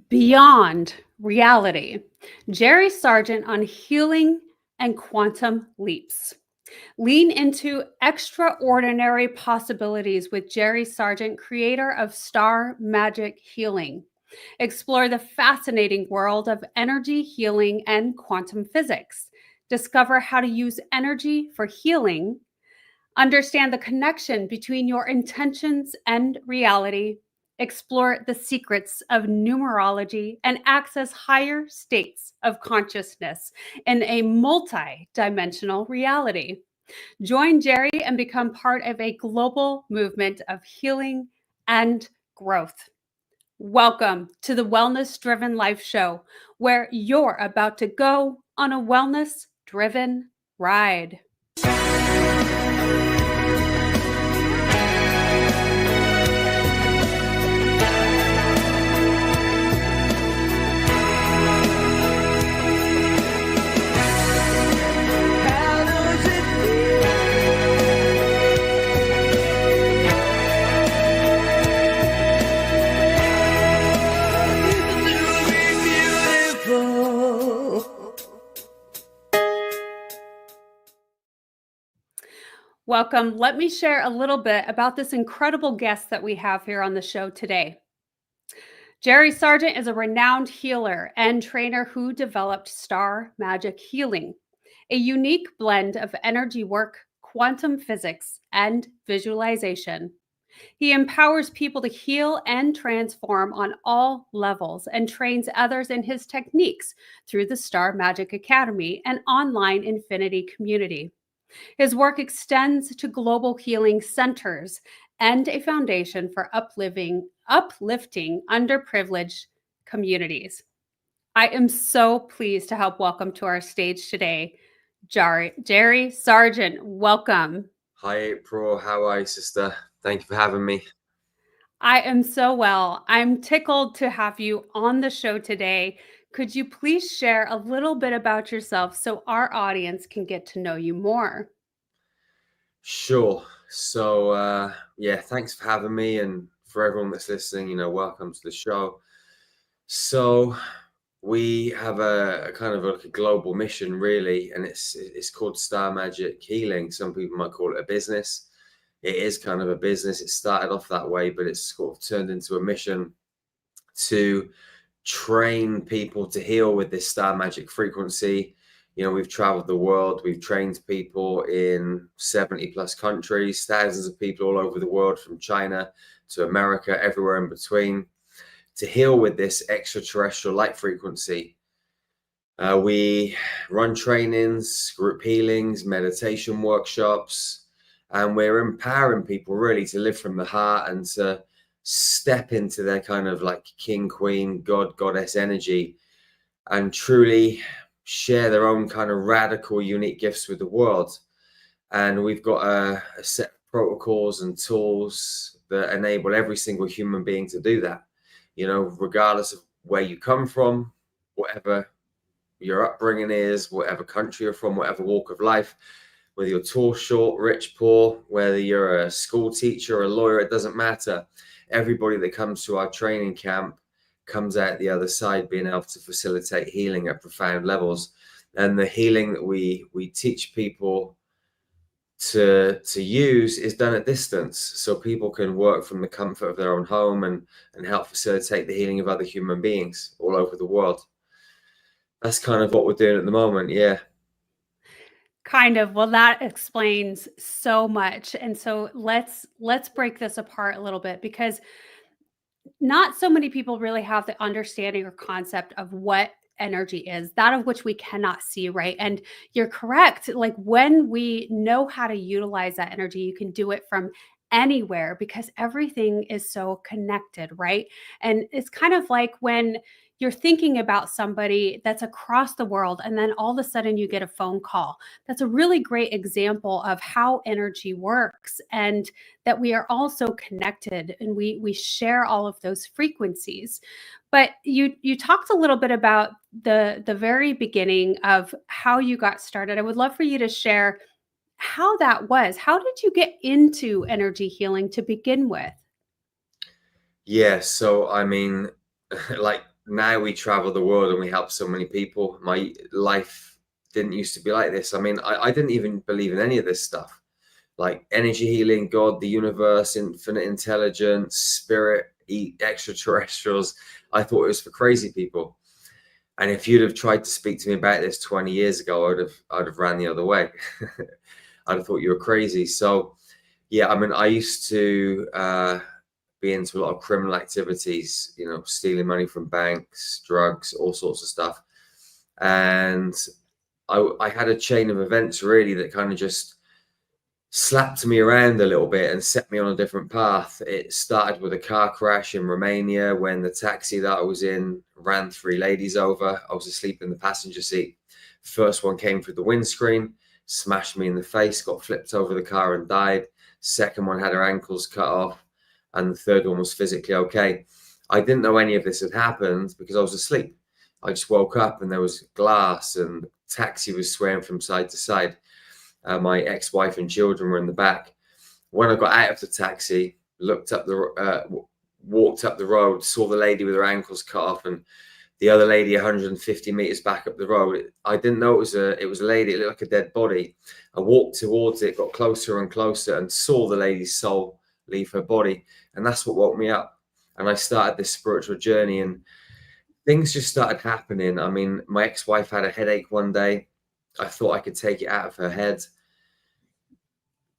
Beyond reality. Jerry Sargeant on healing and quantum leaps. Lean into extraordinary possibilities with Jerry Sargeant, creator of Star Magic Healing. Explore the fascinating world of energy healing and quantum physics. Discover how to use energy for healing. Understand the connection between your intentions and reality. Explore the secrets of numerology and access higher states of consciousness in a multi-dimensional reality. Join Jerry and become part of a global movement of healing and growth. Welcome to the Wellness Driven Life Show, where you're about to go on a wellness driven ride. Welcome. Let me share a little bit about this incredible guest that we have here on the show today. Jerry Sargeant is a renowned healer and trainer who developed Star Magic Healing, a unique blend of energy work, quantum physics, and visualization. He empowers people to heal and transform on all levels and trains others in his techniques through the Star Magic Academy and online Infinity community. His work extends to global healing centers and a foundation for uplifting underprivileged communities. I am so pleased to help welcome to our stage today, Jerry Sargeant. Welcome. Hi, April. How are you, sister? Thank you for having me. I am so well. I'm tickled to have you on the show today. Could you please share a little bit about yourself so our audience can get to know you more? Sure. So, thanks for having me. And for everyone that's listening, welcome to the show. So, we have a kind of like a global mission, really, and it's called Star Magic Healing. Some people might call it a business. It is kind of a business. It started off that way, but it's sort of turned into a mission to train people to heal with this star magic frequency. We've traveled the world. We've trained people in 70 plus countries, thousands of people all over the world, from China to America, everywhere in between, to heal with this extraterrestrial light frequency. We run trainings, group healings, meditation workshops, and we're empowering people really to live from the heart and to step into their kind of like king, queen, god, goddess energy and truly share their own kind of radical, unique gifts with the world. And we've got a set of protocols and tools that enable every single human being to do that, regardless of where you come from, whatever your upbringing is, whatever country you're from, whatever walk of life, whether you're tall, short, rich, poor, whether you're a school teacher or a lawyer, it doesn't matter. Everybody that comes to our training camp comes out the other side being able to facilitate healing at profound levels. And the healing that we teach people to use is done at distance, so people can work from the comfort of their own home and help facilitate the healing of other human beings all over the world. That's kind of what we're doing at the moment. Yeah. Kind of. Well, that explains so much. And so let's break this apart a little bit, because not so many people really have the understanding or concept of what energy is, that of which we cannot see, right? And you're correct. Like, when we know how to utilize that energy, you can do it from anywhere because everything is so connected, right? And it's kind of like when you're thinking about somebody that's across the world and then all of a sudden you get a phone call. That's a really great example of how energy works, and that we are also connected and we share all of those frequencies. But you talked a little bit about the very beginning of how you got started. I would love for you to share how that was. How did you get into energy healing to begin with? Yeah. So, I mean, like now we travel the world and we help so many people. My life didn't used to be like this. I mean, I didn't even believe in any of this stuff, like energy healing, God, the universe, infinite intelligence, spirit, extraterrestrials. I thought it was for crazy people. And if you'd have tried to speak to me about this 20 years ago, I'd have ran the other way. I'd have thought you were crazy. So yeah, I mean, I used to be into a lot of criminal activities, you know, stealing money from banks, drugs, all sorts of stuff. And I had a chain of events really that kind of just slapped me around a little bit and set me on a different path. It started with a car crash in Romania when the taxi that I was in ran 3 ladies over. I was asleep in the passenger seat. First one came through the windscreen, smashed me in the face, got flipped over the car and died. Second one had her ankles cut off, and the third one was physically okay. I didn't know any of this had happened because I was asleep. I just woke up and there was glass and the taxi was swaying from side to side. My ex-wife and children were in the back. When I got out of the taxi, walked up the road, saw the lady with her ankles cut off, and the other lady 150 meters back up the road. I didn't know it was a lady. It looked like a dead body. I walked towards it, got closer and closer, and saw the lady's soul leave her body, and that's what woke me up. And I started this spiritual journey, and things just started happening. I mean, my ex-wife had a headache one day. I thought I could take it out of her head.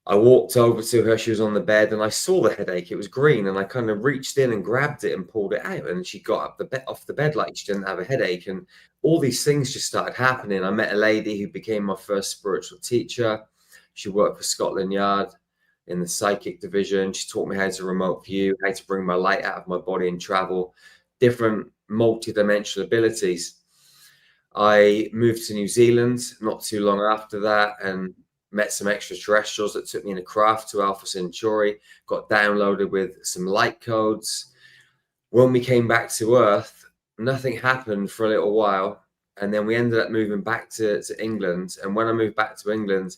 I walked over to her. She was on the bed, and I saw the headache. It was green, and I kind of reached in and grabbed it and pulled it out. And she got up off the bed like she didn't have a headache. And all these things just started happening. I met a lady who became my first spiritual teacher. She worked for Scotland Yard in the psychic division. She taught me how to remote view, how to bring my light out of my body and travel, different multi-dimensional abilities. I moved to New Zealand not too long after that and met some extraterrestrials that took me in a craft to Alpha Centauri, got downloaded with some light codes. When we came back to Earth, nothing happened for a little while. And then we ended up moving back to England. And when I moved back to England,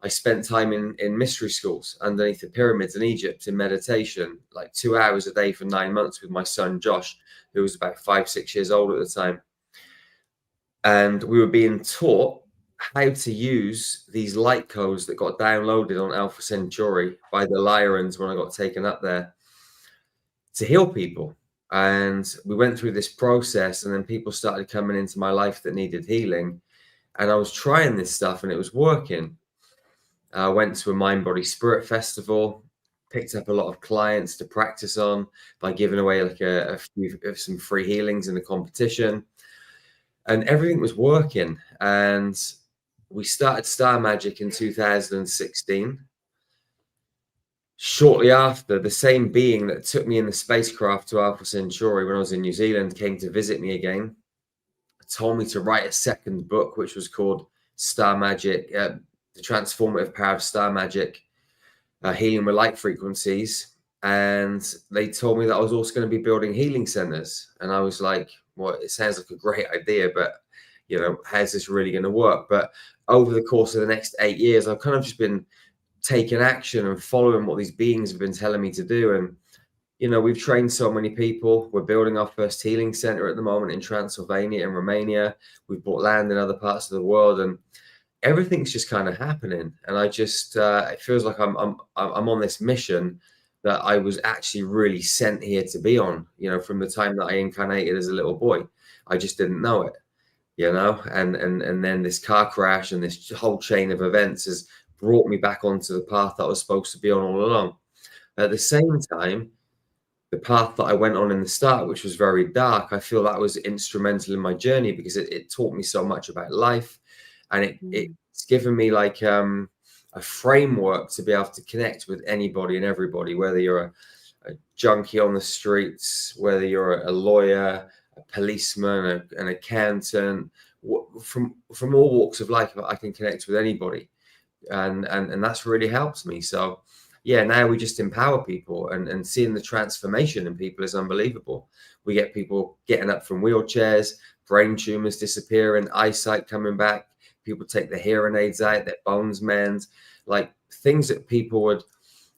I spent time in mystery schools underneath the pyramids in Egypt in meditation, like 2 hours a day for 9 months with my son, Josh, who was about 5, 6 years old at the time. And we were being taught how to use these light codes that got downloaded on Alpha Centauri by the Lyrians when I got taken up there to heal people. And we went through this process, and then people started coming into my life that needed healing. And I was trying this stuff and it was working. I went to a Mind Body Spirit Festival, picked up a lot of clients to practice on by giving away like some free healings in the competition. And everything was working. And we started Star Magic in 2016. Shortly after, the same being that took me in the spacecraft to Alpha Centauri when I was in New Zealand came to visit me again, told me to write a second book, which was called Star Magic, The Transformative Power of Star Magic, Healing with Light Frequencies. And they told me that I was also going to be building healing centers. And I was like, well, it sounds like a great idea, but you know, how's this really going to work? But over the course of the next 8 years, I've kind of just been taking action and following what these beings have been telling me to do. And, you know, we've trained so many people. We're building our first healing center at the moment in Transylvania and Romania. We've bought land in other parts of the world, and everything's just kind of happening. And I just, it feels like I'm on this mission that I was actually really sent here to be on, you know, from the time that I incarnated as a little boy. I just didn't know it, you know, and then this car crash and this whole chain of events has brought me back onto the path that I was supposed to be on all along. At the same time, the path that I went on in the start, which was very dark, I feel that was instrumental in my journey because it taught me so much about life, and it's given me like a framework to be able to connect with anybody and everybody, whether you're a junkie on the streets, whether you're a lawyer, a policeman, an accountant, from all walks of life. I can connect with anybody, and that's really helped me. So yeah, now we just empower people, and seeing the transformation in people is unbelievable. We get people getting up from wheelchairs, brain tumors disappearing, eyesight coming back. People take their hearing aids out, their bones mend, like things that people would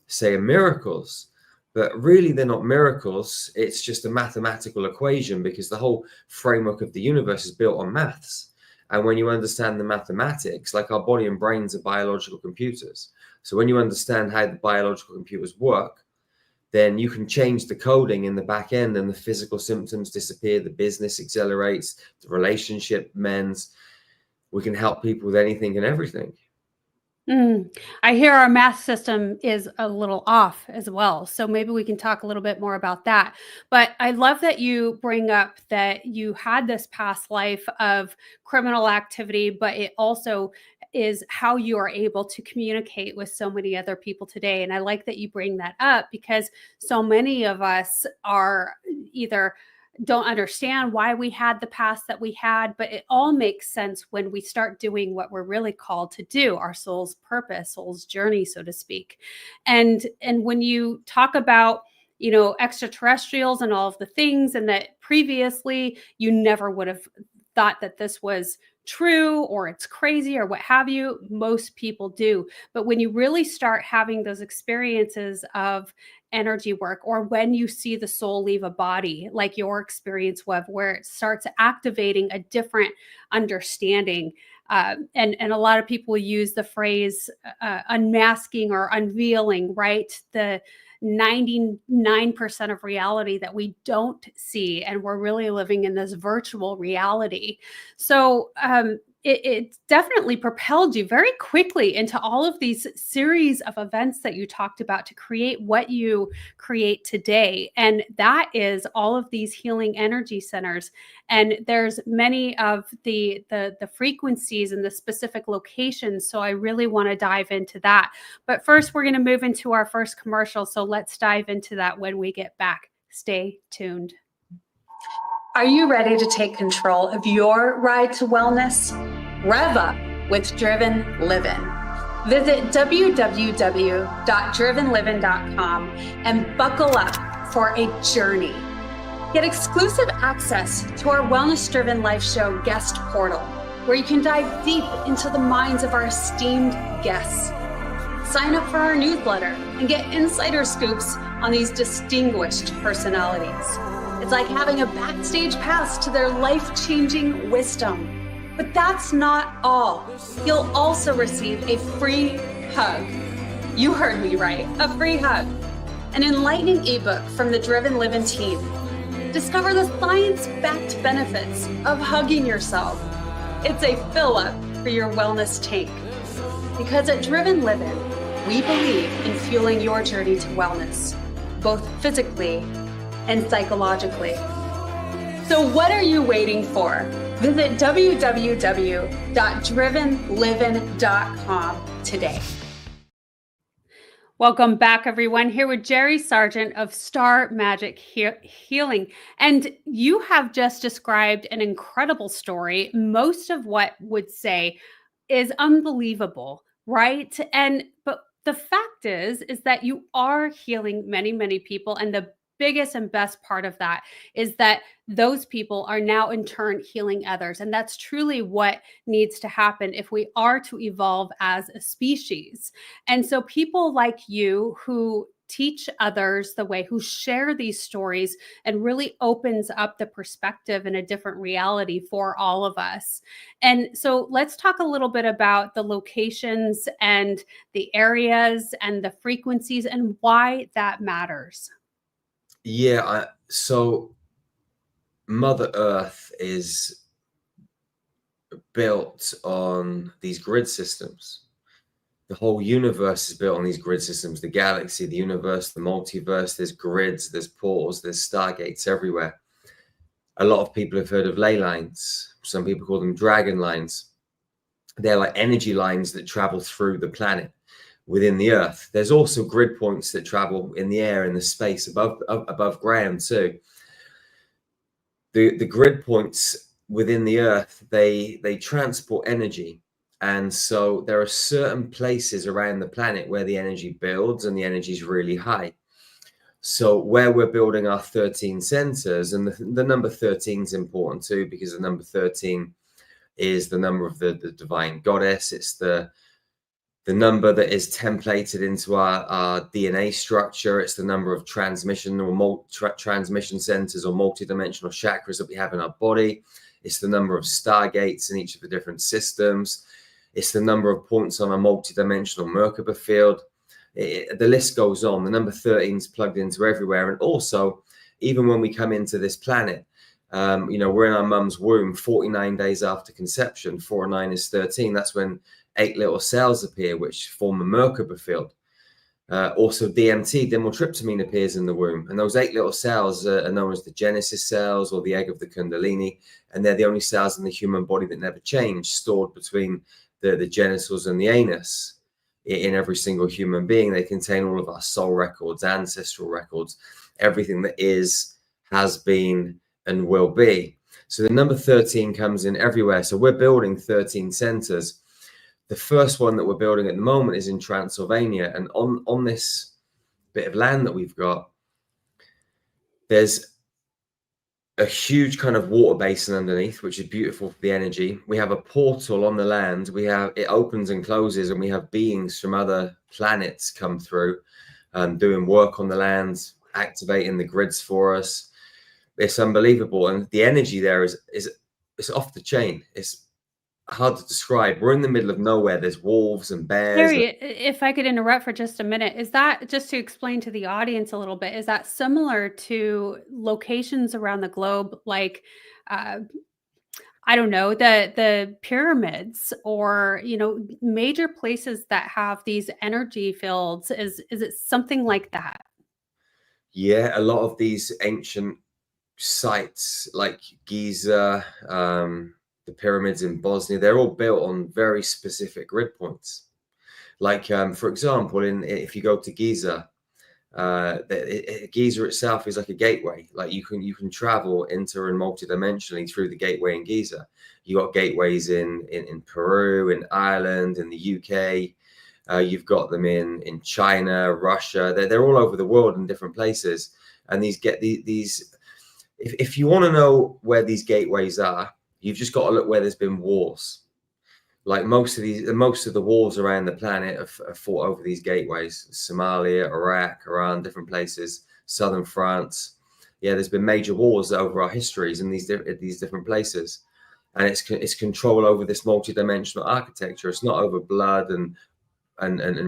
say are miracles. But really, they're not miracles. It's just a mathematical equation, because the whole framework of the universe is built on maths. And when you understand the mathematics, like our body and brains are biological computers. So when you understand how the biological computers work, then you can change the coding in the back end, and the physical symptoms disappear, the business accelerates, the relationship mends. We can help people with anything and everything. I hear our math system is a little off as well. So maybe we can talk a little bit more about that. But I love that you bring up that you had this past life of criminal activity, but it also is how you are able to communicate with so many other people today. And I like that you bring that up, because so many of us are either don't understand why we had the past that we had, but it all makes sense when we start doing what we're really called to do, our soul's purpose, soul's journey, so to speak. And when you talk about, extraterrestrials and all of the things, and that previously you never would have thought that this was true, or it's crazy, or what have you, most people do. But when you really start having those experiences of energy work, or when you see the soul leave a body, like your experience, Web, where it starts activating a different understanding. And a lot of people use the phrase unmasking or unveiling, right? The 99% of reality that we don't see, and we're really living in this virtual reality. So it definitely propelled you very quickly into all of these series of events that you talked about to create what you create today. And that is all of these healing energy centers. And there's many of the frequencies and the specific locations. So I really want to dive into that. But first, we're going to move into our first commercial. So let's dive into that when we get back. Stay tuned. Are you ready to take control of your ride to wellness? Rev up with Driven Living. Visit www.drivenliving.com and buckle up for a journey. Get exclusive access to our Wellness Driven Life Show guest portal, where you can dive deep into the minds of our esteemed guests. Sign up for our newsletter and get insider scoops on these distinguished personalities. It's like having a backstage pass to their life-changing wisdom. But that's not all. You'll also receive a free hug. You heard me right, a free hug. An enlightening ebook from the Driven Living team. Discover the science-backed benefits of hugging yourself. It's a fill-up for your wellness tank. Because at Driven Living, we believe in fueling your journey to wellness, both physically and psychologically. So what are you waiting for? Visit www.drivenliving.com today. Welcome back, everyone. Here with Jerry Sargeant of Star Magic Healing. And you have just described an incredible story. Most of what would say is unbelievable, right? But the fact is that you are healing many, many people. And the biggest and best part of that is that those people are now in turn healing others. And that's truly what needs to happen if we are to evolve as a species. And so people like you who teach others the way, who share these stories, and really opens up the perspective in a different reality for all of us. And so let's talk a little bit about the locations and the areas and the frequencies and why that matters. Yeah, so Mother Earth is built on these grid systems. The whole universe is built on these grid systems. The galaxy, the universe, the multiverse, there's grids, there's portals, there's stargates everywhere. A lot of people have heard of ley lines. Some people call them dragon lines. They're like energy lines that travel through the planet within the Earth. There's also grid points that travel in the air, in the space above ground too. The grid points within the Earth, they transport energy. And so there are certain places around the planet where the energy builds and the energy is really high. So where we're building our 13 centers, and the number 13 is important too, because the number 13 is the number of the divine goddess. It's the the number that is templated into our DNA structure. It's the number of transmission or transmission centers or multidimensional chakras that we have in our body. It's the number of stargates in each of the different systems. It's the number of points on a multidimensional Merkaba field. The list goes on. The number 13 is plugged into everywhere. And also, even when we come into this planet, we're in our mum's womb 49 days after conception. 4 and 9 is 13. That's when 8 little cells appear, which form a Merkaba field. Also, DMT, dimethyltryptamine, appears in the womb. And those 8 little cells are known as the Genesis cells, or the egg of the Kundalini. And they're the only cells in the human body that never change, stored between the genitals and the anus in every single human being. They contain all of our soul records, ancestral records, everything that is, has been, and will be. So the number 13 comes in everywhere. So we're building 13 centers. The first one that we're building at the moment is in Transylvania. And on this bit of land that we've got, there's a huge kind of water basin underneath, which is beautiful for the energy. We have a portal on the land. It opens and closes, and we have beings from other planets come through, doing work on the land, activating the grids for us. It's unbelievable. And the energy there is off the chain. It's hard to describe. We're in the middle of nowhere. There's wolves and bears. Jerry, if I could interrupt for just a minute, is that, just to explain to the audience a little bit, is that similar to locations around the globe, like, I don't know, the pyramids, or, major places that have these energy fields? Is it something like that? Yeah, a lot of these ancient sites like Giza, the pyramids in Bosnia, they're all built on very specific grid points. Like, for example, if you go to Giza, Giza itself is like a gateway. Like you can travel inter and multidimensionally through the gateway in Giza. You got gateways in Peru, in Ireland, in the UK. You've got them in China, Russia. They're all over the world in different places. And these if you want to know where these gateways are, you've just got to look where there's been wars. Like most of the wars around the planet have fought over these gateways: Somalia, Iraq, Iran, different places, southern France. Yeah, there's been major wars over our histories in these different places, and it's control over this multidimensional architecture. It's not over blood and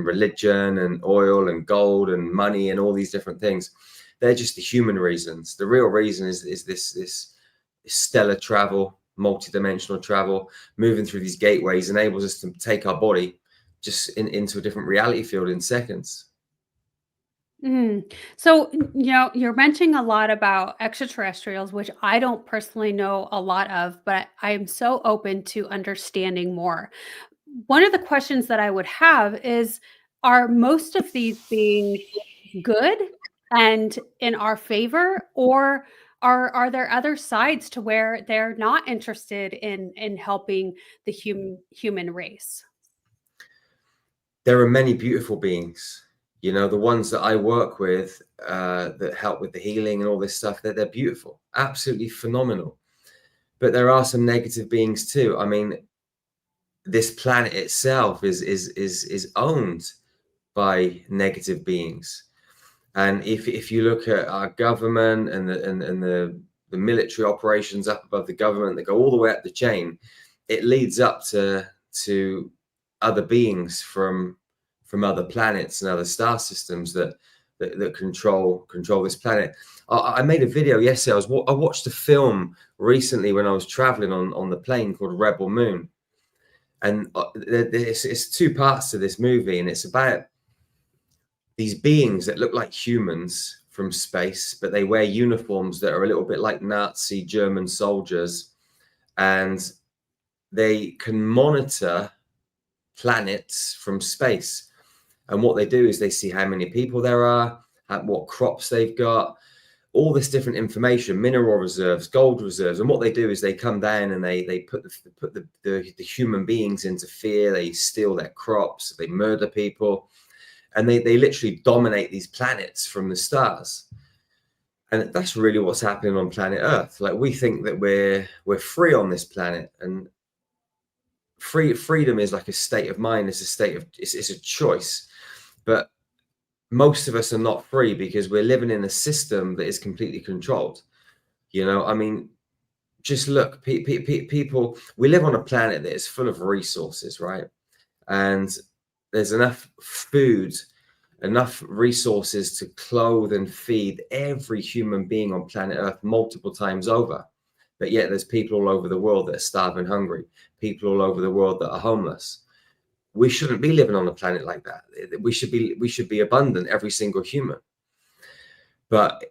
religion and oil and gold and money and all these different things. They're just the human reasons. The real reason is this stellar travel, multidimensional travel. Moving through these gateways enables us to take our body just into a different reality field in seconds. So, you're mentioning a lot about extraterrestrials, which I don't personally know a lot of, but I am so open to understanding more. One of the questions that I would have is, are most of these beings good and in our favor, or are there other sides to where they're not interested in helping the human race? There are many beautiful beings. The ones that I work with that help with the healing and all this stuff, they're beautiful, absolutely phenomenal. But there are some negative beings too. I mean, this planet itself is owned by negative beings. And if you look at our government and the military operations up above the government that go all the way up the chain, it leads up to other beings from other planets and other star systems that control this planet. I made a video yesterday. I watched a film recently when I was traveling on the plane called Rebel Moon, and it's 2 parts to this movie, and it's about these beings that look like humans from space, but they wear uniforms that are a little bit like Nazi German soldiers, and they can monitor planets from space. And what they do is they see how many people there are, what crops they've got, all this different information, mineral reserves, gold reserves. And what they do is they come down and they put the human beings into fear. They steal their crops, they murder people. And they literally dominate these planets from the stars. And that's really what's happening on planet Earth. Like, we think that we're free on this planet. And freedom is like a state of mind. It's a state of, it's a choice. But most of us are not free because we're living in a system that is completely controlled. You know, I mean, just look, people, we live on a planet that is full of resources, right? And there's enough food, enough resources to clothe and feed every human being on planet Earth multiple times over. But yet there's people all over the world that are starving hungry, people all over the world that are homeless. We shouldn't be living on a planet like that. We should be abundant, every single human. But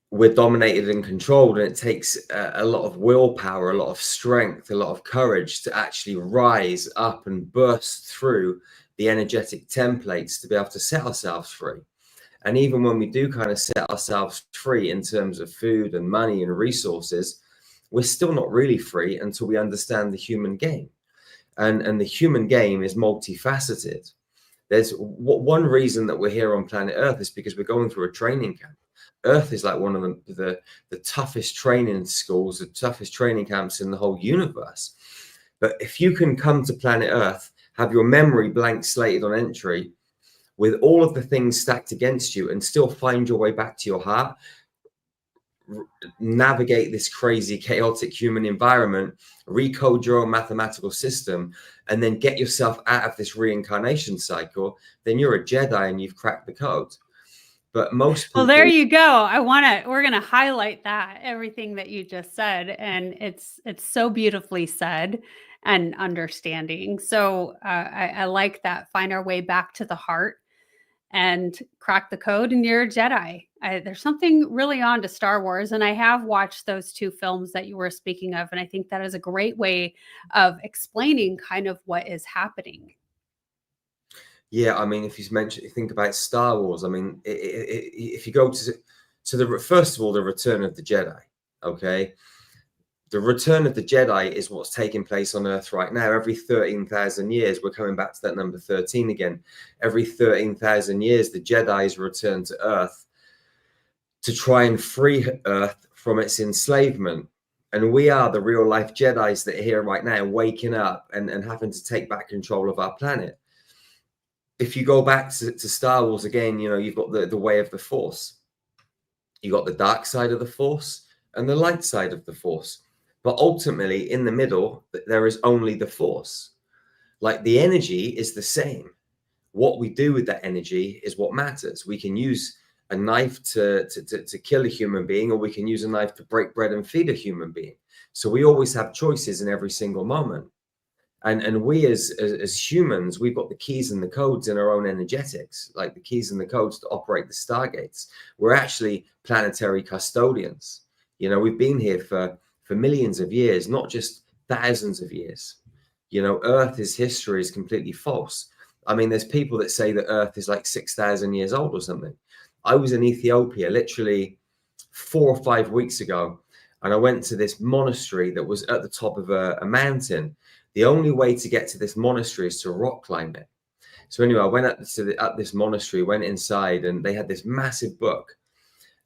we're dominated and controlled, and it takes a lot of willpower, a lot of strength, a lot of courage to actually rise up and burst through the energetic templates to be able to set ourselves free. And even when we do kind of set ourselves free in terms of food and money and resources, we're still not really free until we understand the human game. And the human game is multifaceted. There's one reason that we're here on planet Earth is because we're going through a training camp. Earth is like one of the toughest training schools, the toughest training camps in the whole universe. But if you can come to planet Earth, have your memory blank slated on entry, with all of the things stacked against you, and still find your way back to your heart, navigate this crazy, chaotic human environment, recode your own mathematical system, and then get yourself out of this reincarnation cycle, then you're a Jedi and you've cracked the code. But most people... Well, there you go. We're going to highlight that, everything that you just said. And it's so beautifully said and understanding. So I like that. Find our way back to the heart and crack the code, and you're a Jedi. There's something really on to Star Wars, and I have watched those 2 films that you were speaking of, and I think that is a great way of explaining kind of what is happening. Yeah, I mean, if you think about Star Wars, I mean, if you go to the, first of all, the Return of the Jedi, okay? The Return of the Jedi is what's taking place on Earth right now. Every 13,000 years, we're coming back to that number 13 again. Every 13,000 years, the Jedis return to Earth to try and free Earth from its enslavement. And we are the real life Jedis that are here right now, waking up and having to take back control of our planet. If you go back to Star Wars again, you know, you've got the way of the Force. You got the dark side of the Force and the light side of the Force. But ultimately, in the middle, there is only the Force. Like, the energy is the same. What we do with that energy is what matters. We can use a knife to kill a human being, or we can use a knife to break bread and feed a human being. So we always have choices in every single moment. And we as humans, we've got the keys and the codes in our own energetics, like the keys and the codes to operate the stargates. We're actually planetary custodians. You know, we've been here for millions of years, not just thousands of years. You know, Earth's history is completely false. I mean, there's people that say that Earth is like 6,000 years old or something. I was in Ethiopia literally 4 or 5 weeks ago, and I went to this monastery that was at the top of a mountain. The only way to get to this monastery is to rock climb it. So anyway, I went up to this monastery, went inside, and they had this massive book.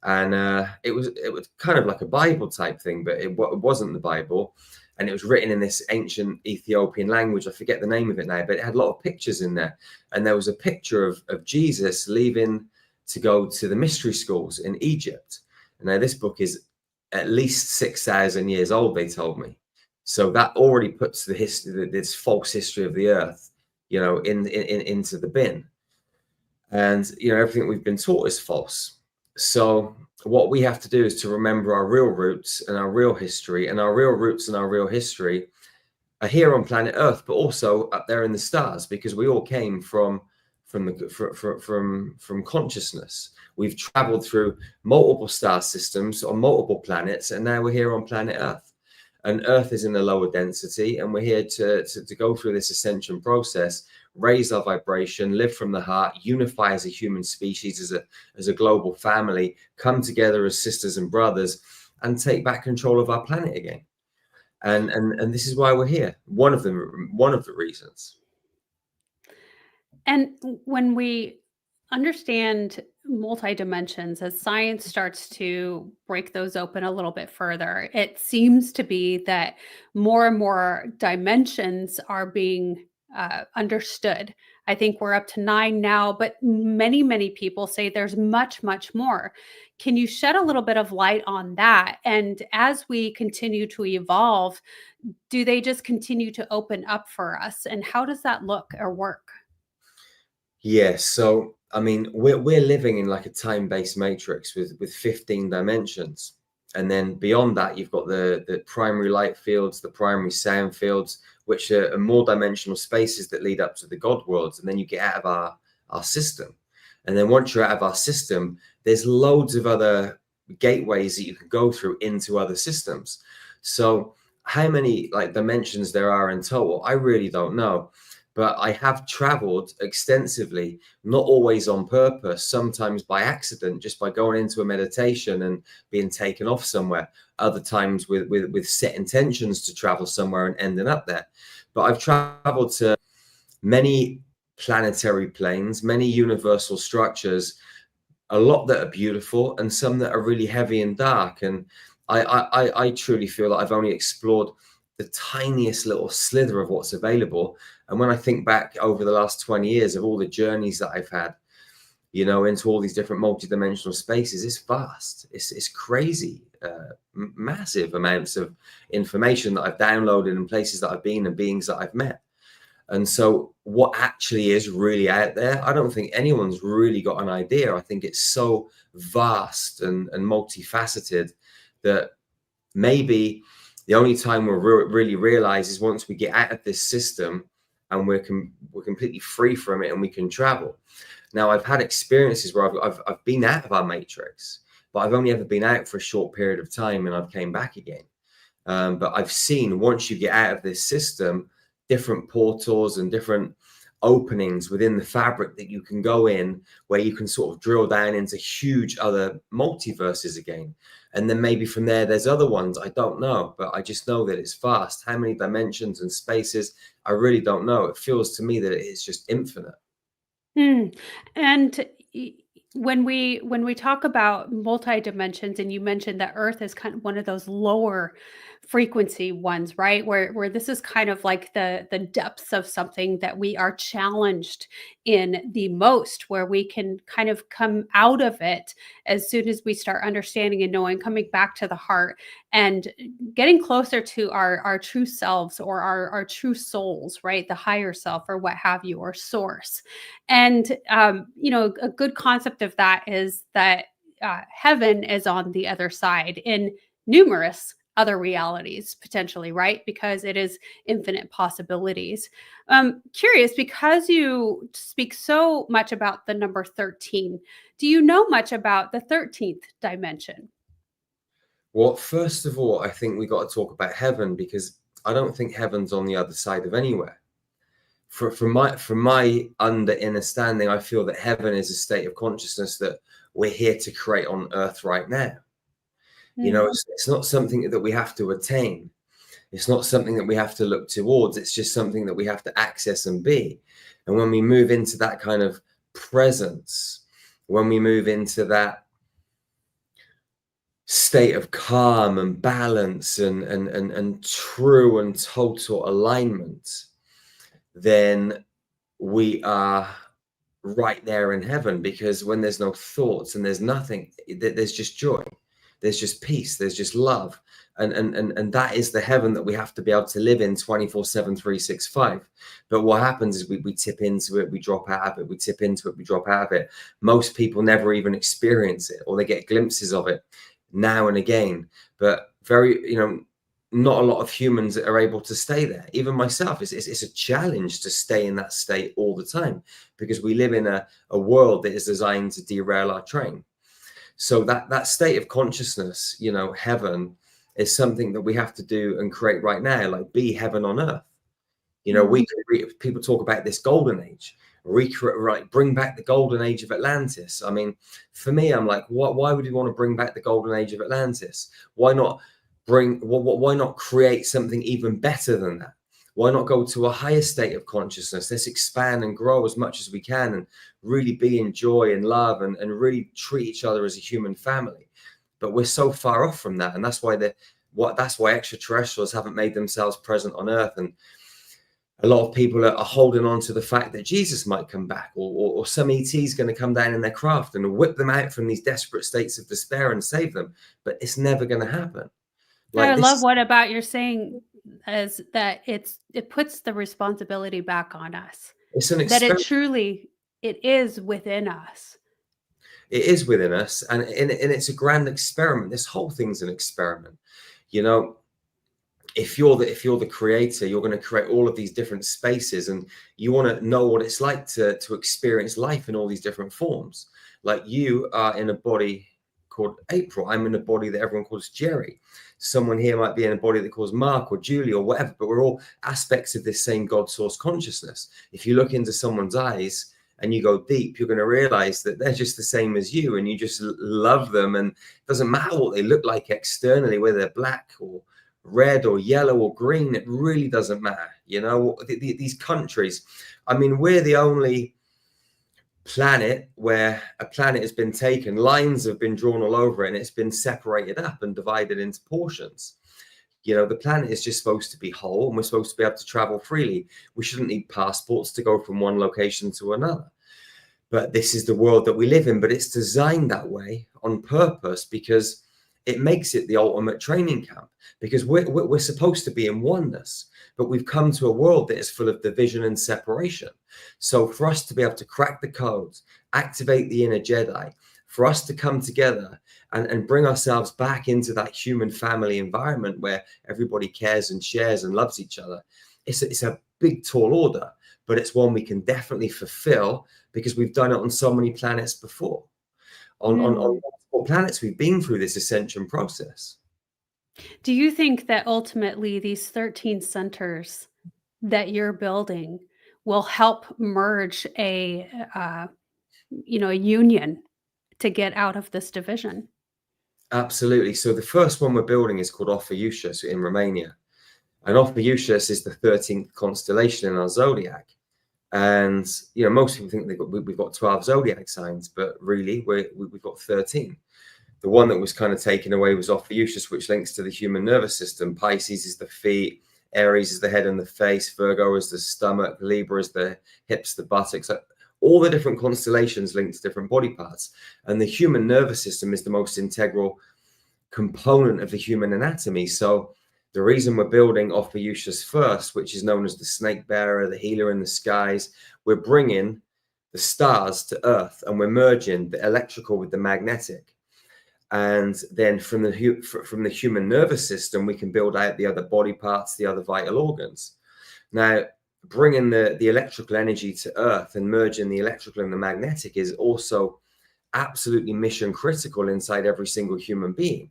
And it was kind of like a Bible type thing, but it wasn't the Bible. And it was written in this ancient Ethiopian language. I forget the name of it now, but it had a lot of pictures in there. And there was a picture of Jesus leaving to go to the mystery schools in Egypt. And now this book is at least 6,000 years old, they told me. So that already puts the history, this false history of the Earth, you know, into the bin. And, you know, everything we've been taught is false. So what we have to do is to remember our real roots and our real history, and our real roots and our real history are here on planet Earth, but also up there in the stars, because we all came from consciousness. We've traveled through multiple star systems on multiple planets, and now we're here on planet Earth. And Earth is in a lower density, and we're here to go through this ascension process, raise our vibration, live from the heart, unify as a human species, as a global family, come together as sisters and brothers, and take back control of our planet again. And this is why we're here. One of the reasons. And when we understand multi-dimensions, as science starts to break those open a little bit further, it seems to be that more and more dimensions are being understood. I think we're up to 9 now, but many, many people say there's much, much more. Can you shed a little bit of light on that? And as we continue to evolve, do they just continue to open up for us? And how does that look or work? Yeah, so I mean, we're living in like a time-based matrix with 15 dimensions. And then beyond that, you've got the primary light fields, the primary sound fields, which are more dimensional spaces that lead up to the God worlds. And then you get out of our system. And then once you're out of our system, there's loads of other gateways that you can go through into other systems. So how many like dimensions there are in total, I really don't know. But I have traveled extensively, not always on purpose, sometimes by accident, just by going into a meditation and being taken off somewhere. Other times with set intentions to travel somewhere and ending up there. But I've traveled to many planetary planes, many universal structures, a lot that are beautiful and some that are really heavy and dark. And I truly feel that I've only explored the tiniest little slither of what's available. And when I think back over the last 20 years of all the journeys that I've had, you know, into all these different multidimensional spaces, it's vast. It's crazy, massive amounts of information that I've downloaded and places that I've been and beings that I've met. And so what actually is really out there, I don't think anyone's really got an idea. I think it's so vast and multifaceted that maybe the only time we'll really realize is once we get out of this system and we're completely free from it and we can travel. Now, I've had experiences where I've been out of our matrix, but I've only ever been out for a short period of time and I've came back again. But I've seen once you get out of this system, different portals and different openings within the fabric that you can go in where you can sort of drill down into huge other multiverses again. And then maybe from there, there's other ones. I don't know, but I just know that it's vast. How many dimensions and spaces? I really don't know. It feels to me that it's just infinite. Mm. And when we talk about multi dimensions, and you mentioned that Earth is kind of one of those lower frequency ones, right? Where this is kind of like the depths of something that we are challenged in the most, where we can kind of come out of it as soon as we start understanding and knowing, coming back to the heart and getting closer to our true selves, or our true souls, right? The higher self, or what have you, or source. And, a good concept of that is that heaven is on the other side in numerous other realities, potentially, right? Because it is infinite possibilities. Curious, because you speak so much about the number 13, do you know much about the 13th dimension? Well, first of all, I think we got to talk about heaven because I don't think heaven's on the other side of anywhere. From my understanding, I feel that heaven is a state of consciousness that we're here to create on earth right now. You know, Mm. it's not something that we have to attain. It's not something that we have to look towards. It's just something that we have to access and be. And when we move into that kind of presence, when we move into that state of calm and balance and true and total alignment, then we are right there in heaven, because when there's no thoughts and there's nothing, there's just joy, there's just peace, there's just love. And that is the heaven that we have to be able to live in 24/7, 365. But what happens is we tip into it, we drop out of it, we tip into it, we drop out of it. Most people never even experience it, or they get glimpses of it now and again. But not a lot of humans are able to stay there. Even myself, it's a challenge to stay in that state all the time, because we live in a world that is designed to derail our train. So that state of consciousness, heaven, is something that we have to do and create right now, like be heaven on earth. Mhm. People talk about this golden age, recreate, right, bring back the golden age of Atlantis. I mean, for me, I'm like, why would you want to bring back the golden age of Atlantis? Why not why not create something even better than that? Why not go to a higher state of consciousness? Let's expand and grow as much as we can and really be in joy and love and really treat each other as a human family. But we're so far off from that. And that's why that's why extraterrestrials haven't made themselves present on Earth. And a lot of people are holding on to the fact that Jesus might come back, or some ET is going to come down in their craft and whip them out from these desperate states of despair and save them. But it's never going to happen. I love what about you're saying is that it puts the responsibility back on us. It's an experiment. It is within us. It is within us, and it's a grand experiment. This whole thing's an experiment. You know, if you're the creator, you're going to create all of these different spaces, and you want to know what it's like to experience life in all these different forms. Like, you are in a body called April. I'm in a body that everyone calls Jerry. Someone here might be in a body that calls Mark or Julie or whatever, but we're all aspects of this same God source consciousness. If you look into someone's eyes and you go deep, you're going to realize that they're just the same as you, and you just love them. And it doesn't matter what they look like externally, whether they're black or red or yellow or green, it really doesn't matter. You know, these countries, I mean, we're the only planet where a planet has been taken, lines have been drawn all over it, and it's been separated up and divided into portions. You know, the planet is just supposed to be whole, and we're supposed to be able to travel freely. We shouldn't need passports to go from one location to another. But this is the world that we live in, but it's designed that way on purpose, because it makes it the ultimate training camp, because we're supposed to be in oneness, but we've come to a world that is full of division and separation. So for us to be able to crack the codes, activate the inner Jedi, for us to come together and bring ourselves back into that human family environment where everybody cares and shares and loves each other, it's a big, tall order, but it's one we can definitely fulfill because we've done it on so many planets before. On multiple planets, we've been through this ascension process. Do you think that ultimately these 13 centers that you're building will help merge a union to get out of this division? Absolutely. So the first one we're building is called Ophiuchus in Romania. And Ophiuchus is the 13th constellation in our zodiac. And, you know, most people think we've got 12 zodiac signs, but really we've got 13. The one that was kind of taken away was Ophiuchus, which links to the human nervous system. Pisces is the feet, Aries is the head and the face, Virgo is the stomach, Libra is the hips, the buttocks. All the different constellations link to different body parts. And the human nervous system is the most integral component of the human anatomy. So the reason we're building Ophiuchus first, which is known as the snake bearer, the healer in the skies, we're bringing the stars to Earth, and we're merging the electrical with the magnetic. And then from the human nervous system, we can build out the other body parts, the other vital organs. Now, bringing the electrical energy to Earth and merging the electrical and the magnetic is also absolutely mission critical inside every single human being,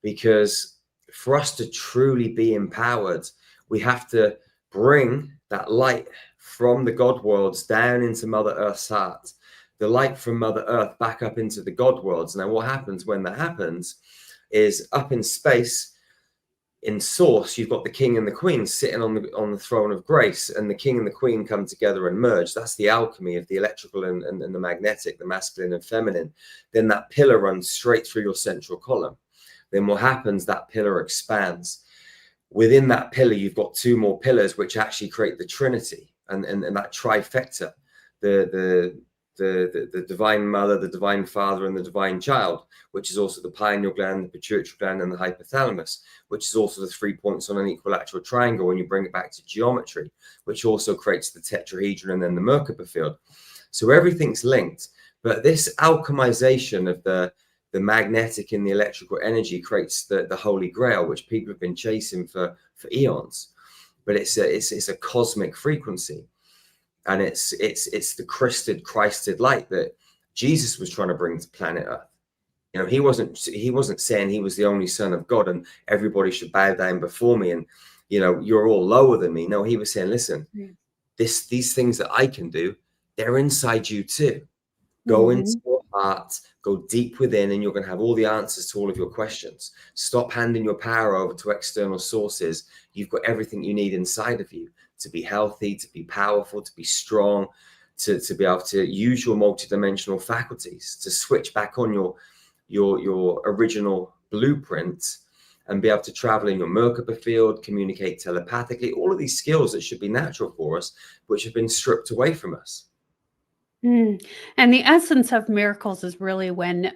because for us to truly be empowered, we have to bring that light from the God worlds down into Mother Earth's heart, the light from Mother Earth back up into the God worlds. Now, what happens when that happens is, up in space, in Source, you've got the king and the queen sitting on the throne of grace, and the king and the queen come together and merge. That's the alchemy of the electrical and the magnetic, the masculine and feminine. Then that pillar runs straight through your central column. Then what happens, that pillar expands. Within that pillar, you've got two more pillars, which actually create the Trinity and that trifecta, the divine mother, the divine father, and the divine child, which is also the pineal gland, the pituitary gland, and the hypothalamus, which is also the 3 points on an equilateral triangle when you bring it back to geometry, which also creates the tetrahedron and then the Merkaba field. So everything's linked, but this alchemization of the magnetic and the electrical energy creates the Holy Grail, which people have been chasing for eons. But it's a cosmic frequency. And it's the Christed light that Jesus was trying to bring to planet Earth. You know, he wasn't saying he was the only son of God and everybody should bow down before me and, you know, you're all lower than me. No, he was saying, listen, these things that I can do, they're inside you too. Go into your heart, Go deep within, and you're going to have all the answers to all of your questions. Stop handing your power over to external sources. You've got everything you need inside of you to be healthy, to be powerful, to be strong, to be able to use your multidimensional faculties, to switch back on your original blueprint and be able to travel in your Merkaba field, communicate telepathically, all of these skills that should be natural for us, which have been stripped away from us. And the essence of miracles is really when,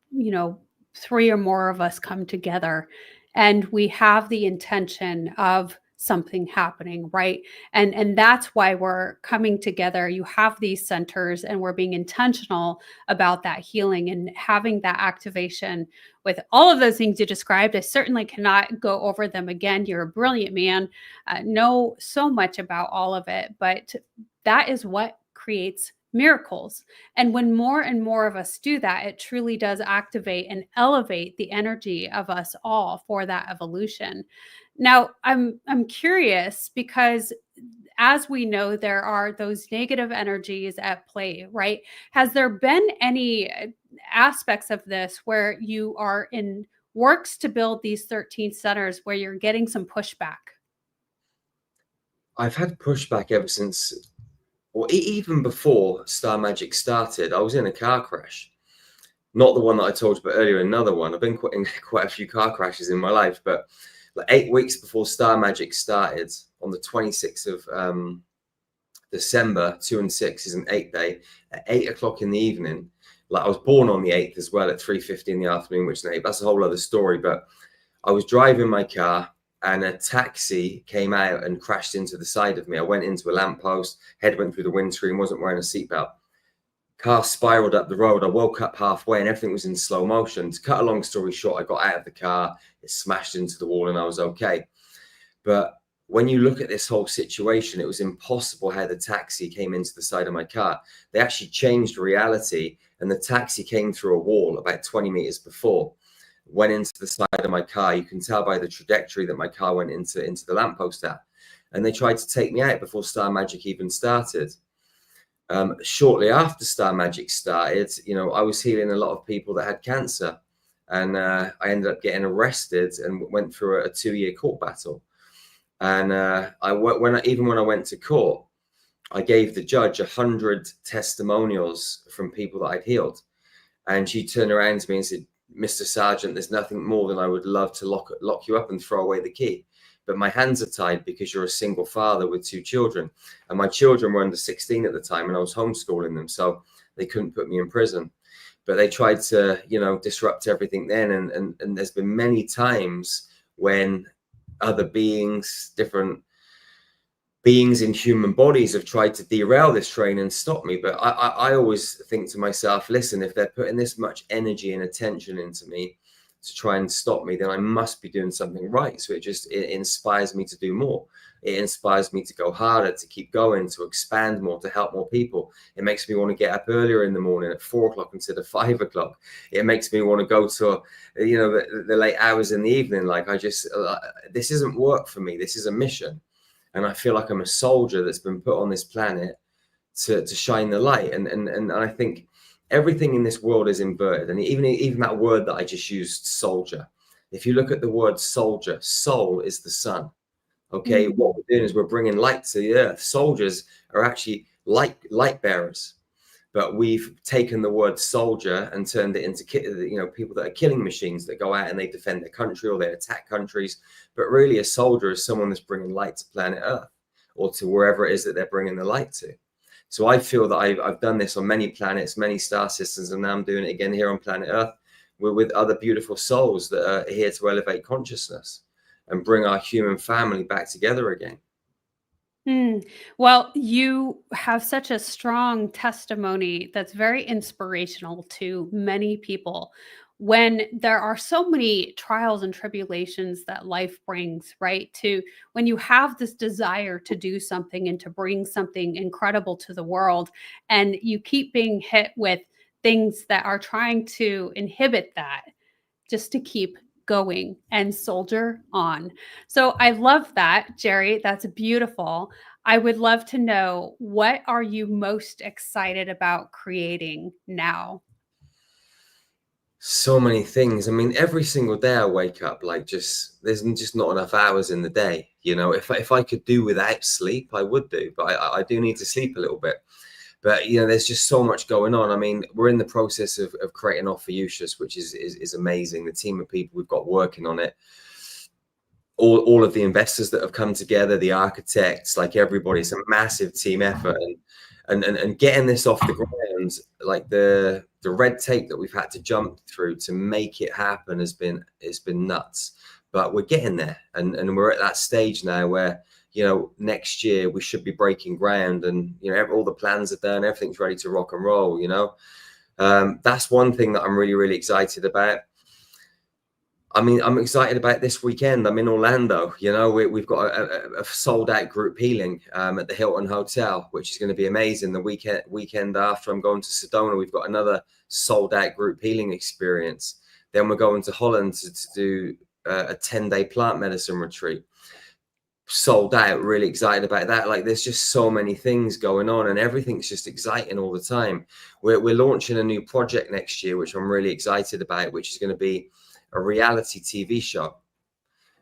you know, three or more of us come together and we have the intention of something happening, right? And that's why we're coming together. You have these centers and we're being intentional about that healing and having that activation with all of those things you described. I certainly cannot go over them again. You're a brilliant man, know so much about all of it, but that is what creates miracles. And when more and more of us do that, it truly does activate and elevate the energy of us all for that evolution. Now, I'm curious because as we know, there are those negative energies at play, right? Has there been any aspects of this where you are in works to build these 13 centers where you're getting some pushback? I've had pushback ever since, or even before Star Magic started. I was in a car crash, not the one that I told you about earlier, another one. I've been in quite a few car crashes in my life, but like 8 weeks before Star Magic started, on the 26th of December, 2 and 6 is an 8th day, at 8 o'clock in the evening. Like, I was born on the 8th as well at 3:50 in the afternoon, which is an 8. That's a whole other story. But I was driving my car and a taxi came out and crashed into the side of me. I went into a lamppost, head went through the windscreen, wasn't wearing a seatbelt. Car spiraled up the road. I woke up halfway and everything was in slow motion. To cut a long story short, I got out of the car, it smashed into the wall and I was okay. But when you look at this whole situation, it was impossible how the taxi came into the side of my car. They actually changed reality and the taxi came through a wall about 20 meters before, went into the side of my car. You can tell by the trajectory that my car went into the lamppost at. And they tried to take me out before Star Magic even started. Shortly after Star Magic started, you know, I was healing a lot of people that had cancer. And I ended up getting arrested and went through a 2-year court battle. And even when I went to court, I gave the judge 100 testimonials from people that I'd healed. And she turned around to me and said, "Mr. Sargeant, there's nothing more than I would love to lock you up and throw away the key. But my hands are tied because you're a single father with 2 children. And my children were under 16 at the time and I was homeschooling them. So they couldn't put me in prison. But they tried to, you know, disrupt everything then. And there's been many times when other beings, different beings in human bodies have tried to derail this train and stop me. But I always think to myself, listen, if they're putting this much energy and attention into me to try and stop me, then I must be doing something right. So it inspires me to do more. It inspires me to go harder, to keep going, to expand more, to help more people. It makes me want to get up earlier in the morning at 4 o'clock instead of 5 o'clock. It makes me want to go to, you know, the late hours in the evening. Like, this isn't work for me. This is a mission. And I feel like I'm a soldier that's been put on this planet to shine the light. And I think everything in this world is inverted. And even that word that I just used, soldier, if you look at the word soldier, soul is the sun. Okay, what we're doing is we're bringing light to the earth. Soldiers are actually light bearers, but we've taken the word soldier and turned it into, you know, people that are killing machines that go out and they defend their country or they attack countries. But really, a soldier is someone that's bringing light to planet Earth or to wherever it is that they're bringing the light to. So I feel that I've done this on many planets, many star systems, and now I'm doing it again here on planet Earth. We're with other beautiful souls that are here to elevate consciousness and bring our human family back together again. Well, you have such a strong testimony that's very inspirational to many people when there are so many trials and tribulations that life brings, right? To when you have this desire to do something and to bring something incredible to the world, and you keep being hit with things that are trying to inhibit that, just to keep going and soldier on. So I love that, Jerry. That's beautiful. I would love to know, what are you most excited about creating now? So many things. I mean, every single day I wake up like just there's just not enough hours in the day. You know, if I could do without sleep, I would do, but I do need to sleep a little bit. But you know, there's just so much going on. I mean, we're in the process of creating Off for Ushus, which is amazing. The team of people we've got working on it, all of the investors that have come together, the architects, like everybody, it's a massive team effort, and getting this off the ground, like the red tape that we've had to jump through to make it happen has been nuts. But we're getting there, and we're at that stage now where, you know, next year we should be breaking ground, and you know, all the plans are done, everything's ready to rock and roll. You know, that's one thing that I'm really excited about. I mean, I'm excited about this weekend. I'm in Orlando. You know, we've got a sold out group healing at the Hilton Hotel, which is going to be amazing. The weekend after, I'm going to Sedona. We've got another sold out group healing experience. Then we're going to Holland to do a 10-day plant medicine retreat. Sold out. Really excited about that. Like, there's just so many things going on, and everything's just exciting all the time. We're launching a new project next year, which I'm really excited about, which is going to be a reality TV show,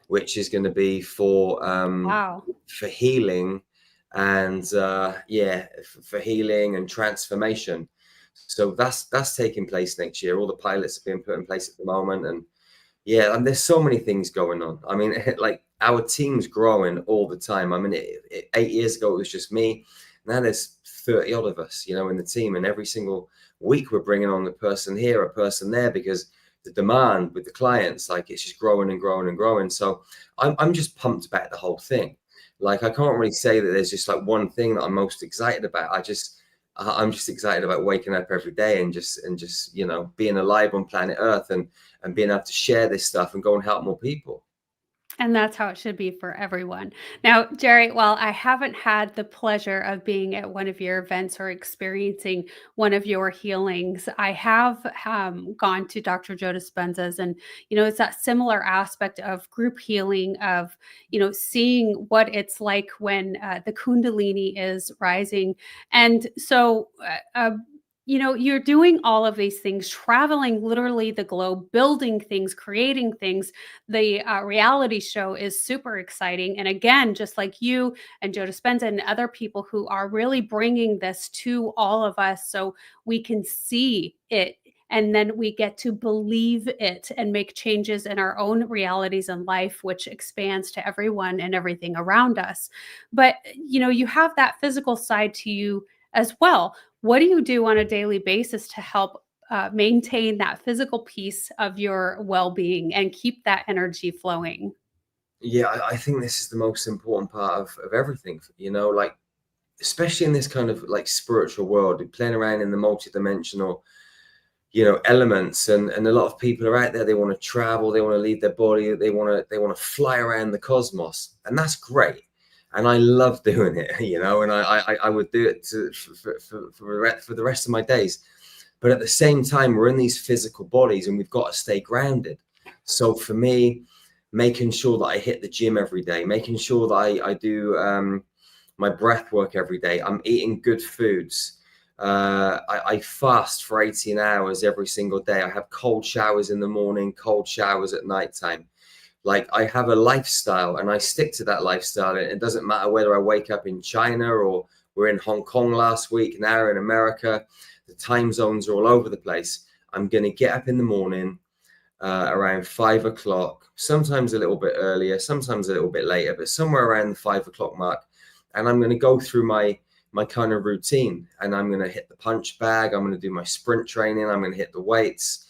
which is going to be for Wow. for healing and for healing and transformation. So that's taking place next year. All the pilots are being put in place at the moment, and yeah, and there's so many things going on. I mean, like, our team's growing all the time. I mean, 8 years ago it was just me. Now there's 30 odd of us, you know, in the team, and every single week we're bringing on a person here, a person there, because the demand with the clients, like, it's just growing and growing and growing. So I'm just pumped about the whole thing. Like, I can't really say that there's just like one thing that I'm most excited about. I'm just excited about waking up every day and just you know, being alive on planet Earth, and being able to share this stuff and go and help more people. And that's how it should be for everyone. Now, Jerry, while I haven't had the pleasure of being at one of your events or experiencing one of your healings, I have gone to Dr. Joe Dispenza's, and it's that similar aspect of group healing, of seeing what it's like when the Kundalini is rising, and so. You're doing all of these things, traveling literally the globe, building things, creating things. The reality show is super exciting. And again, just like you and Joe Dispenza and other people who are really bringing this to all of us so we can see it. And then we get to believe it and make changes in our own realities in life, which expands to everyone and everything around us. But, you have that physical side to you as well. What do you do on a daily basis to help maintain that physical piece of your well-being and keep that energy flowing? Yeah, I think this is the most important part of everything, you know, like, especially in this kind of like spiritual world, playing around in the multidimensional, you know, elements, and a lot of people are out there, they want to travel, they want to leave their body, they want to fly around the cosmos, and that's great. And I love doing it, you know, and I would do it for the rest of my days. But at the same time, we're in these physical bodies and we've got to stay grounded. So for me, making sure that I hit the gym every day, making sure that I do my breath work every day, I'm eating good foods. I fast for 18 hours every single day. I have cold showers in the morning, cold showers at nighttime. Like, I have a lifestyle and I stick to that lifestyle. It doesn't matter whether I wake up in China or we're in Hong Kong last week, now we're in America. The time zones are all over the place. I'm going to get up in the morning around 5 o'clock, sometimes a little bit earlier, sometimes a little bit later, but somewhere around the 5 o'clock mark. And I'm going to go through my kind of routine, and I'm going to hit the punch bag. I'm going to do my sprint training. I'm going to hit the weights.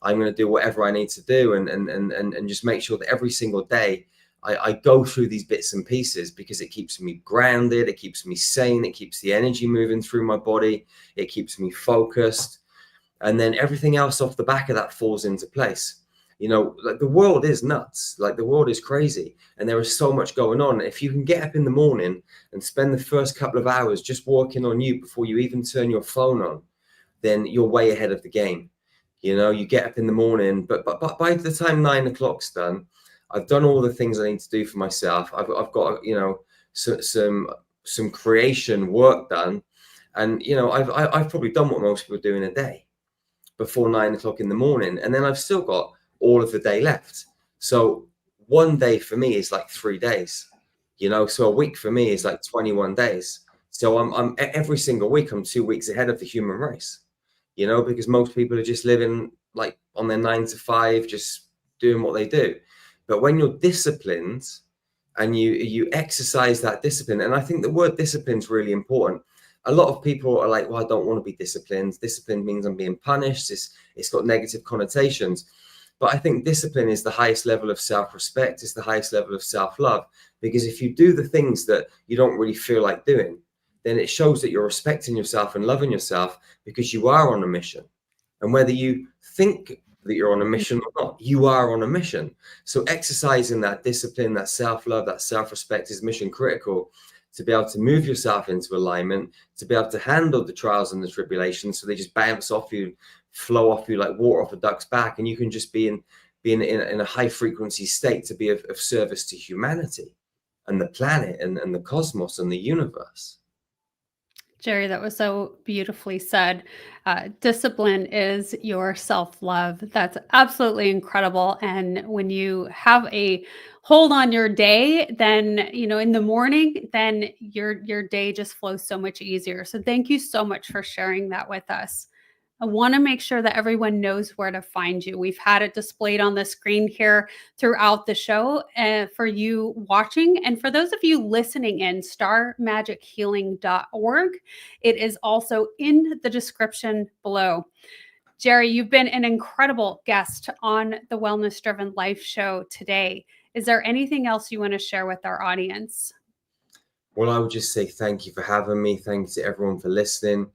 I'm going to do whatever I need to do, and just make sure that every single day I go through these bits and pieces, because it keeps me grounded, it keeps me sane, it keeps the energy moving through my body, it keeps me focused, and then everything else off the back of that falls into place. You know, like, the world is nuts, like, the world is crazy, and there is so much going on. If you can get up in the morning and spend the first couple of hours just working on you before you even turn your phone on, then you're way ahead of the game. You know, you get up in the morning, but by the time 9 o'clock's done, I've done all the things I need to do for myself. I've got, you know, some creation work done, and you know, I've probably done what most people do in a day. before 9 o'clock in the morning, and then I've still got all of the day left. So one day for me is like 3 days, so a week for me is like 21 days. So I'm every single week I'm 2 weeks ahead of the human race, because most people are just living like on their 9 to 5, just doing what they do. But when you're disciplined and you exercise that discipline, and I think the word discipline is really important. A lot of people are like, well, I don't want to be disciplined. Discipline means I'm being punished. It's got negative connotations. But I think discipline is the highest level of self-respect. It's the highest level of self-love. Because if you do the things that you don't really feel like doing, then it shows that you're respecting yourself and loving yourself, because you are on a mission. And whether you think that you're on a mission or not, you are on a mission. So exercising that discipline, that self-love, that self-respect is mission critical to be able to move yourself into alignment, to be able to handle the trials and the tribulations, so they just bounce off you, flow off you like water off a duck's back, and you can just be in a high frequency state to be of service to humanity and the planet and the cosmos and the universe. Jerry, that was so beautifully said. Discipline is your self-love. That's absolutely incredible. And when you have a hold on your day, then, in the morning, then your day just flows so much easier. So thank you so much for sharing that with us. I want to make sure that everyone knows where to find you. We've had it displayed on the screen here throughout the show for you watching. And for those of you listening in, starmagichealing.org. It is also in the description below. Jerry, you've been an incredible guest on the Wellness Driven Life show today. Is there anything else you want to share with our audience? Well, I would just say thank you for having me. Thanks to everyone for listening.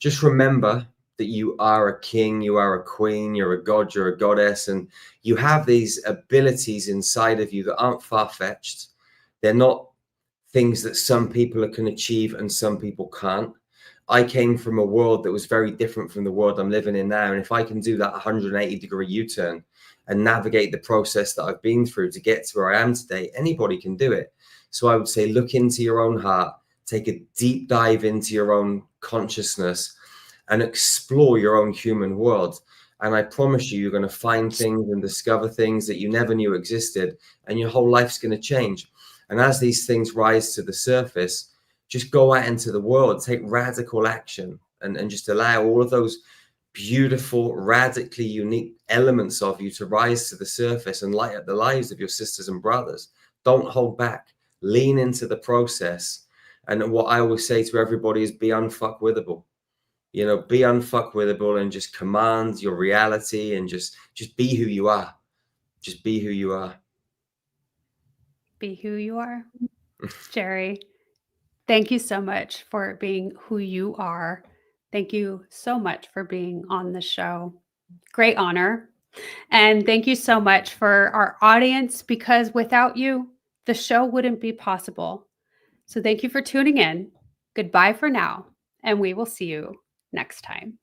Just remember that you are a king, you are a queen, you're a god, you're a goddess, and you have these abilities inside of you that aren't far-fetched. They're not things that some people can achieve and some people can't. I came from a world that was very different from the world I'm living in now. And if I can do that 180-degree U-turn and navigate the process that I've been through to get to where I am today, anybody can do it. So I would say, look into your own heart, take a deep dive into your own consciousness, and explore your own human world. And I promise you, you're going to find things and discover things that you never knew existed, and your whole life's going to change. And as these things rise to the surface, just go out into the world, take radical action, and just allow all of those beautiful, radically unique elements of you to rise to the surface and light up the lives of your sisters and brothers. Don't hold back. Lean into the process. And what I always say to everybody is be unfuckwithable. Be unfuckwithable and just command your reality and just be who you are. Just be who you are. Be who you are. Jerry, thank you so much for being who you are. Thank you so much for being on the show. Great honor. And thank you so much for our audience, because without you, the show wouldn't be possible. So thank you for tuning in. Goodbye for now, and we will see you next time.